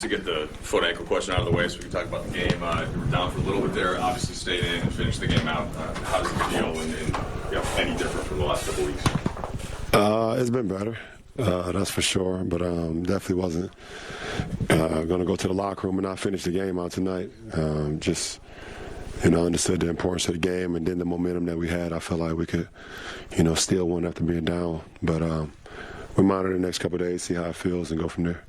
To get the foot ankle question out of the way so we can talk about the game. You were down for a little bit there, obviously stayed in and finished the game out. How does it feel and any different from the last couple weeks? It's been better, that's for sure, but definitely wasn't going to go to the locker room and not finish the game out tonight. Just understood the importance of the game and then the momentum that we had. I felt like we could, steal one after being down. But we monitor the next couple of days, see how it feels, and go from there.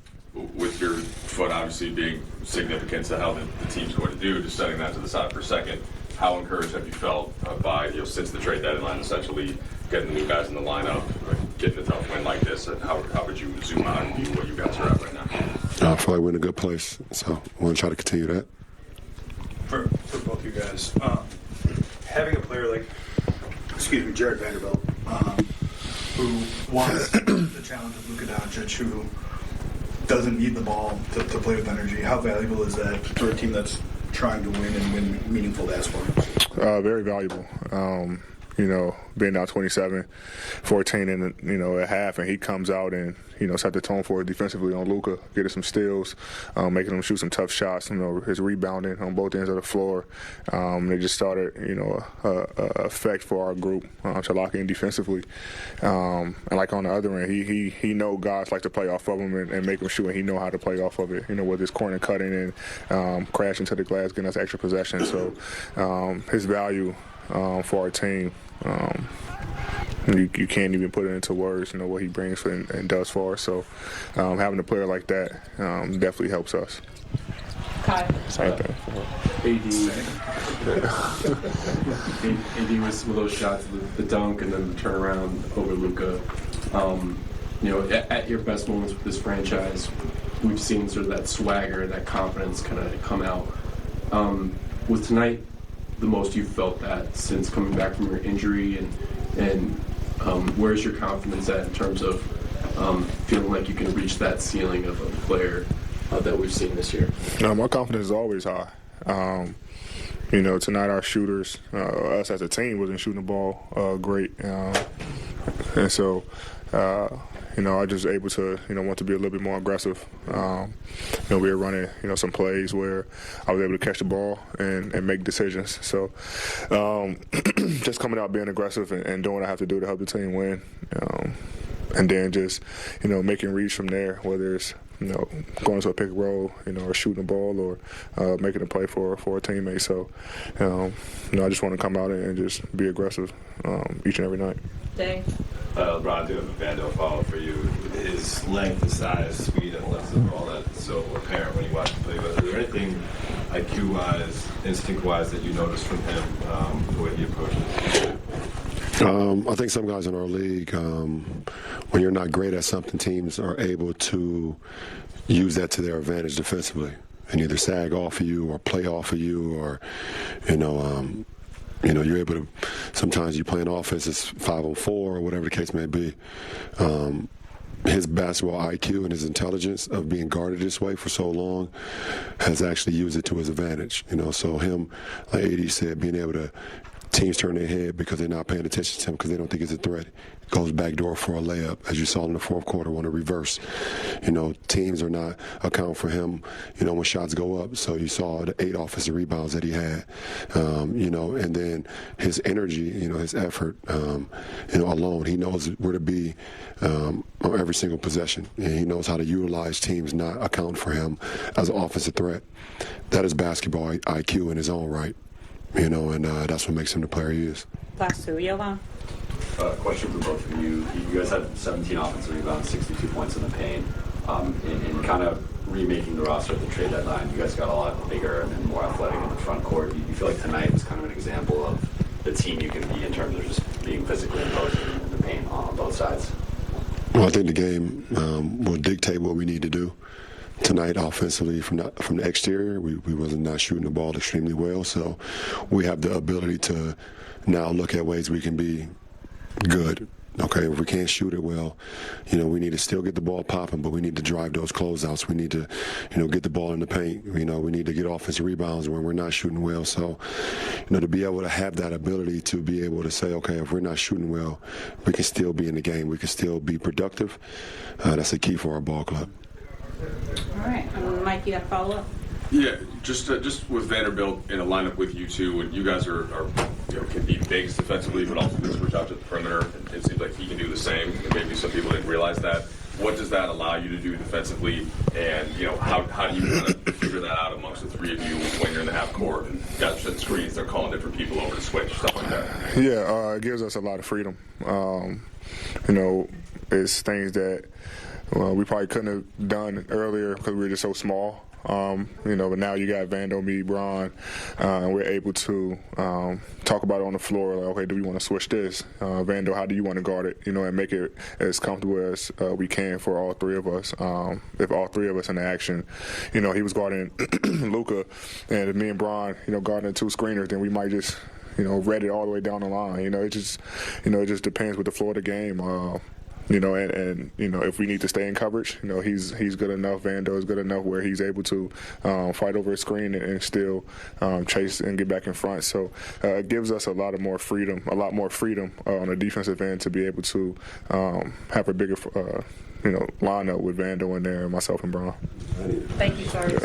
With your foot obviously being significant to how the team's going to do, just setting that to the side for a second, how encouraged have you felt by, since the trade deadline, essentially getting the new guys in the lineup, getting a tough win like this, and how would you zoom out and view what you guys are at right now? I feel like we're in a good place, so I want to try to continue that. For both of you guys, having a player like, Jared Vanderbilt, who wants the challenge of Luka Doncic, who doesn't need the ball to play with energy, how valuable is that for a team that's trying to win and win meaningful basketball? Very valuable. Being down 27-14 in at half, and he comes out and set the tone for it defensively on Luka, getting some steals, making him shoot some tough shots. His rebounding on both ends of the floor. They just started a effect for our group to lock in defensively. And like on the other end, he know guys like to play off of him and make him shoot, and he know how to play off of it. With his corner cutting and crashing to the glass, getting us extra possession. So his value for our team, you can't even put it into words, what he brings and does for us. So having a player like that definitely helps us. Kai. Same thing. AD with some of those shots, the dunk and then the turnaround over Luka. At your best moments with this franchise, we've seen sort of that swagger, that confidence kind of come out. Was tonight the most you've felt that since coming back from your injury, and where's your confidence at in terms of feeling like you can reach that ceiling of a player that we've seen this year? My confidence is always high. Tonight our shooters, us as a team, wasn't shooting the ball great, and so I just able to want to be a little bit more aggressive. We were running some plays where I was able to catch the ball and make decisions. So just coming out being aggressive and doing what I have to do to help the team win, and then just making reads from there, whether it's going to a pick and roll, or shooting the ball, or making a play for a teammate. So I just want to come out and just be aggressive each and every night. Dang. LeBron, I do have a Vando follow for you. His length, his size, speed, athleticism, all that is so apparent when you watch him play. But is there anything IQ-wise, instinct-wise that you noticed from him, the way he approaches it? I think some guys in our league, when you're not great at something, teams are able to use that to their advantage defensively and either sag off of you or play off of you, or you're able to, sometimes you play an offense, it's 5-on-4 or whatever the case may be. His basketball IQ and his intelligence of being guarded this way for so long has actually used it to his advantage. So him, like AD said, being able to, teams turn their head because they're not paying attention to him because they don't think it's a threat. Goes back door for a layup, as you saw in the fourth quarter, on a reverse. Teams are not accounting for him, when shots go up. So you saw the 8 offensive rebounds that he had, and then his energy, his effort, alone. He knows where to be on every single possession. And he knows how to utilize teams not accounting for him as an offensive threat. That is basketball IQ in his own right. And that's what makes him the player he is. Last two, Johan. Question for both of you. You guys had 17 offensive rebounds, 62 points in the paint. In kind of remaking the roster at the trade deadline, you guys got a lot bigger and more athletic in the front court. You feel like tonight was kind of an example of the team you can be in terms of just being physically imposing in the paint on both sides? Well, I think the game will dictate what we need to do. Tonight, offensively, from the exterior, we wasn't not shooting the ball extremely well, so we have the ability to now look at ways we can be good. Okay, if we can't shoot it well, we need to still get the ball popping, but we need to drive those closeouts. We need to, get the ball in the paint. We need to get offensive rebounds when we're not shooting well. So, to be able to have that ability to be able to say, okay, if we're not shooting well, we can still be in the game. We can still be productive. That's the key for our ball club. All right. Mike, you got a follow-up? Yeah, just with Vanderbilt in a lineup with you two, and you guys are can be bigs defensively, but also can switch out to the perimeter. It seems like he can do the same. And maybe some people didn't realize that. What does that allow you to do defensively? And how do you kind of figure that out amongst the three of you when you're in the half court and guys are setting screens, they're calling different people over to switch, stuff like that? Yeah, it gives us a lot of freedom. It's things that we probably couldn't have done earlier because we were just so small. But now you got Vando, me, Bron, and we're able to talk about it on the floor. Like, okay, do we want to switch this? Vando, how do you want to guard it? And make it as comfortable as we can for all three of us. If all three of us in the action, he was guarding Luka, and if me and Bron, guarding two screeners, then we might just, read it all the way down the line. It just depends with the floor of the game. If we need to stay in coverage, he's good enough. Vando is good enough where he's able to fight over a screen and still chase and get back in front. So it gives us a lot more freedom on the defensive end to be able to have a bigger, lineup with Vando in there and myself and Bron. Thank you, sorry.